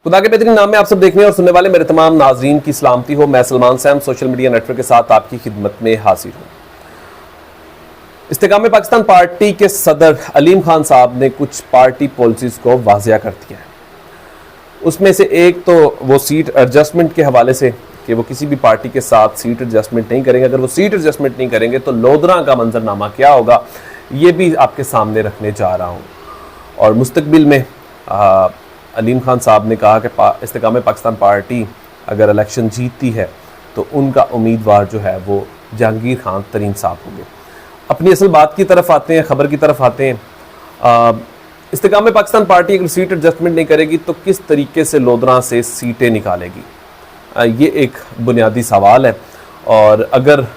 खुदा के बेहतरीन नाम में आप सब देखने और सुनने वाले मेरे तमाम नाजरीन की सलामती हो। मैं Salman Sam social media network के साथ आपकी खिदमत में हाजिर हूँ। इस्तेकाम पाकिस्तान पार्टी के सदर अलीम खान साहब ने कुछ पार्टी पॉलिसीज को वाज़िया कर दिया है। उसमें से एक तो वो सीट एडजस्टमेंट के हवाले से कि वो किसी भी पार्टी के साथ सीट एडजस्टमेंट नहीं करेंगे। अगर वो सीट एडजस्टमेंट नहीं करेंगे तो लोधरा का मंजरनामा क्या होगा, ये भी आपके सामने रखने जा रहा हूँ। और मुस्तकबिल में अलीम खान साहब ने कहा कि इस्तेकाम पाकिस्तान पार्टी अगर इलेक्शन जीतती है तो उनका उम्मीदवार जो है वो जहांगीर खान तरीन साहब होंगे। अपनी असल बात की तरफ आते हैं, ख़बर की तरफ आते हैं। इस्तेकाम पाकिस्तान पार्टी अगर सीट एडजस्टमेंट नहीं करेगी तो किस तरीके से लोधरा से सीटें निकालेगी, ये एक बुनियादी सवाल है। और अगर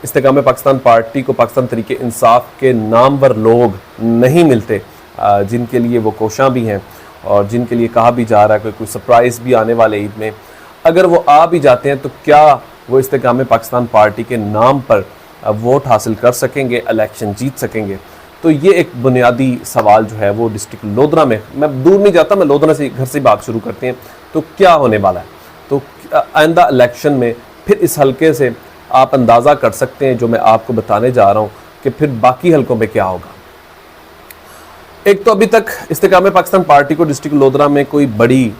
इस्तेकाम पाकिस्तान पार्टी को पाकिस्तान तरीके इंसाफ के नामवर लोग नहीं मिलते, जिनके लिए वो कोशां भी हैं और जिनके लिए कहा भी जा रहा है कि कोई सरप्राइज़ भी आने वाले ईद में, अगर वो आ भी जाते हैं तो क्या वो इस्तेकाम पाकिस्तान पार्टी के नाम पर वोट हासिल कर सकेंगे, इलेक्शन जीत सकेंगे? तो ये एक बुनियादी सवाल जो है वो डिस्ट्रिक्ट लोधरा में, मैं दूर नहीं जाता, मैं लोधरा से घर से बात शुरू करते हैं। तो क्या होने वाला है, तो आइंदा इलेक्शन में फिर इस हलके से आप अंदाज़ा कर सकते हैं जो मैं आपको बताने जा रहा हूँ कि फिर बाकी हलकों में क्या होगा। एक तो अभी तक इस्तेकाम पाकिस्तान पार्टी को डिस्ट्रिक्ट लोधरा में कोई बड़ी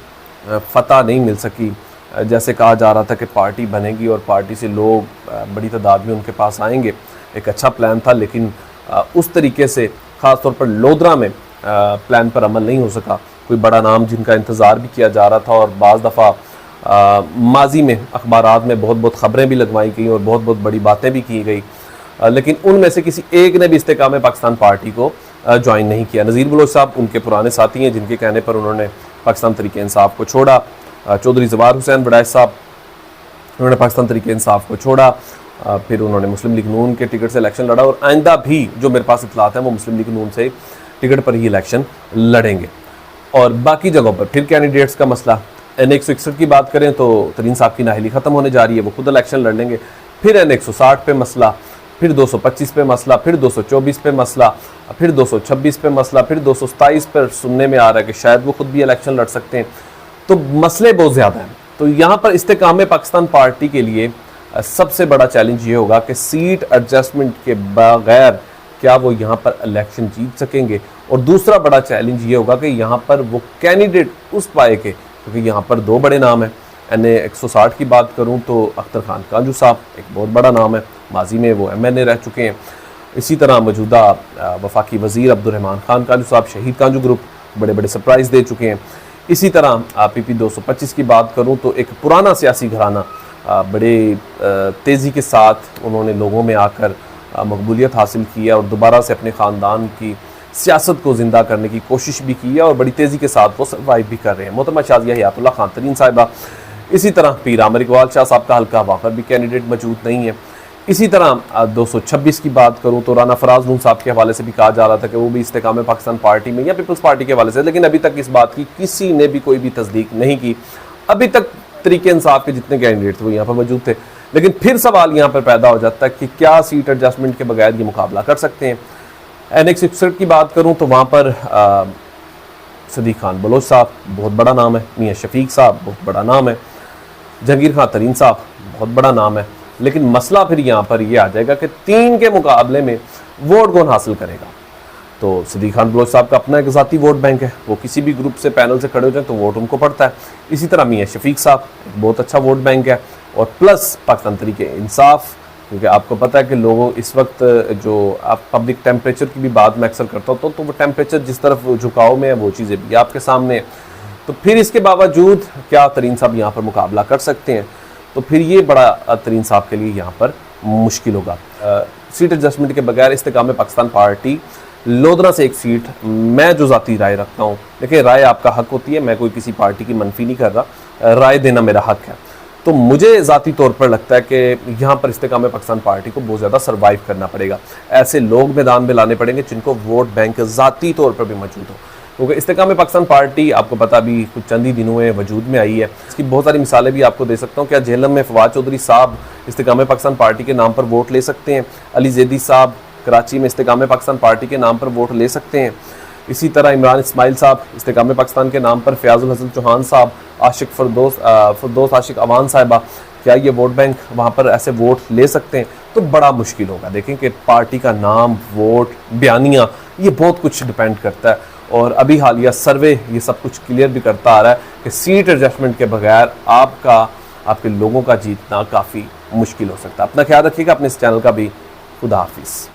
फतह नहीं मिल सकी। जैसे कहा जा रहा था कि पार्टी बनेगी और पार्टी से लोग बड़ी तादाद में उनके पास आएंगे, एक अच्छा प्लान था, लेकिन उस तरीके से ख़ास तौर पर लोधरा में प्लान पर अमल नहीं हो सका। कोई बड़ा नाम जिनका इंतज़ार भी किया जा रहा था और बाज़ दफ़ा माजी में अखबारात में बहुत बहुत ख़बरें भी लगवाई गई और बहुत बहुत बड़ी बातें भी की गई, लेकिन उनमें से किसी एक ने भी इस्तेकाम पाकिस्तान पार्टी को ज्वाइन नहीं किया। नज़ीर बलोच साहब उनके पुराने साथी हैं, जिनके कहने पर उन्होंने पाकिस्तान तरीके इंसाफ को छोड़ा। चौधरी जवार हुसैन वड़ाइच साहब, उन्होंने पाकिस्तान तरीके इंसाफ को छोड़ा, फिर उन्होंने मुस्लिम लीग नून के टिकट से इलेक्शन लड़ा और आइंदा भी जो मेरे पास इतलात हैं वो मुस्लिम लीग नून से टिकट पर ही इलेक्शन लड़ेंगे। और बाकी जगहों पर फिर कैंडिडेट्स का मसला, N161 की बात करें तो तरीन साहब की नाहली ख़त्म होने जा रही है, वो खुद इलेक्शन लड़ लेंगे। फिर N160 पे मसला, फिर 225 पे मसला, फिर 224 पे मसला, फिर 226 पे मसला, फिर 227 पर सुनने में आ रहा है कि शायद वो खुद भी इलेक्शन लड़ सकते हैं। तो मसले बहुत ज़्यादा हैं। तो यहाँ पर इस्तेकाम पाकिस्तान पार्टी के लिए सबसे बड़ा चैलेंज ये होगा कि सीट एडजस्टमेंट के बगैर क्या वो यहाँ पर इलेक्शन जीत सकेंगे। और दूसरा बड़ा चैलेंज ये होगा कि यहाँ पर वो कैंडिडेट उस पाए के, क्योंकि यहाँ पर दो बड़े नाम हैं। N160 की बात करूँ तो अख्तर खान कांजू साहब एक बहुत बड़ा नाम है, माजी में वो MNA रह चुके हैं। इसी तरह मौजूदा वफाकी वज़ीर अब्दुर्रहमान खान कांजू साहब शहीद कांजू ग्रुप बड़े बड़े सरप्राइज़ दे चुके हैं। इसी तरह PP 225 की बात करूँ तो एक पुराना सियासी घराना बड़े तेज़ी के साथ उन्होंने लोगों में आकर मकबूलियत हासिल की है और दोबारा से अपने ख़ानदान की सियासत को ज़िंदा करने की कोशिश भी की है और बड़ी तेज़ी के साथ वो सर्वाइव भी कर रहे हैं। मोहतरमा शाज़िया हयातुल्लाह खान तरीन साहिबा, इसी तरह पीर आमिर इकबाल शाह साहब का हल्का, वहाँ पर भी कैंडिडेट मौजूद नहीं है। इसी तरह 226 की बात करूँ तो राना फराज नून साहब के हवाले से भी कहा जा रहा था कि वो भी इस्तेकाम पाकिस्तान पार्टी में या पीपल्स पार्टी के हवाले से, लेकिन अभी तक इस बात की किसी ने भी कोई भी तस्दीक नहीं की। अभी तक तरीके इंसाफ के जितने कैंडिडेट थे वो यहाँ पर मौजूद थे, लेकिन फिर सवाल यहाँ पर पैदा हो जाता है कि क्या सीट एडजस्टमेंट के बगैर ये मुकाबला कर सकते हैं। N161 की बात करूँ तो वहाँ पर सदीक खान बलोच साहब बहुत बड़ा नाम है, मियाँ शफीक साहब बहुत बड़ा नाम है, जहांगीर खान तरीन साहब बहुत बड़ा नाम है। लेकिन मसला फिर यहाँ पर ये आ जाएगा कि तीन के मुकाबले में वोट कौन हासिल करेगा। तो सदीक खान बलोच साहब का अपना एक ज़ाती वोट बैंक है, वो किसी भी ग्रुप से पैनल से खड़े हो जाए तो वोट उनको पड़ता है। इसी तरह मियाँ शफीक साहब एक बहुत अच्छा वोट बैंक है, और प्लस पाकिस्तान तरीके इंसाफ, क्योंकि आपको पता है कि लोगों इस वक्त जो आप पब्लिक टेम्परेचर की भी बात मैं अक्सर करता हूँ तो वो टेम्परेचर जिस तरफ झुकाव में है वो चीज़ें भी आपके सामने। तो फिर इसके बावजूद क्या तरीन साहब यहाँ पर मुकाबला कर सकते हैं, तो फिर ये बड़ा तरीन साहब के लिए यहाँ पर मुश्किल होगा। सीट एडजस्टमेंट के बगैर इस्तेकाम पाकिस्तान पार्टी लोधरा से एक सीट, मैं जो ज़ाती राय रखता हूँ, देखिए राय आपका हक होती है, मैं कोई किसी पार्टी की मनफी नहीं कर रहा, राय देना मेरा हक है। तो मुझे ज़ाती तौर पर लगता है कि यहाँ पर इस्तेकाम पाकिस्तान पार्टी को बहुत ज़्यादा सर्वाइव करना पड़ेगा, ऐसे लोग मैदान में लाने पड़ेंगे जिनको वोट बैंक ज़ाती तौर पर भी मौजूद हो। क्योंकि इस्तेकाम पाकिस्तान पार्टी आपको पता भी कुछ चंद ही दिनों में वजूद में आई है। इसकी बहुत सारी मिसालें भी आपको दे सकता हूँ। क्या झेलम में फवाद चौधरी साहब इस्तेकाम पाकिस्तान पार्टी के नाम पर वोट ले सकते हैं, अली जैदी साहब कराची में इस्तेकाम पाकिस्तान पार्टी के नाम पर वोट ले सकते हैं। इसी तरह इमरान इस्माइल साहब इस्तेकाम पाकिस्तान के नाम पर, फयाजुल हसन चौहान साहब, आशिक फरदोस आशिक अवान साहिबा, क्या ये वोट बैंक वहाँ पर ऐसे वोट ले सकते हैं? तो बड़ा मुश्किल होगा। देखें कि पार्टी का नाम, वोट, बयानियाँ, ये बहुत कुछ डिपेंड करता है। और अभी हालिया सर्वे ये सब कुछ क्लियर भी करता आ रहा है कि सीट एडजस्टमेंट के बगैर आपके लोगों का जीतना काफ़ी मुश्किल हो सकता है। अपना ख्याल रखिएगा, अपने इस चैनल का भी। खुदा हाफिज़।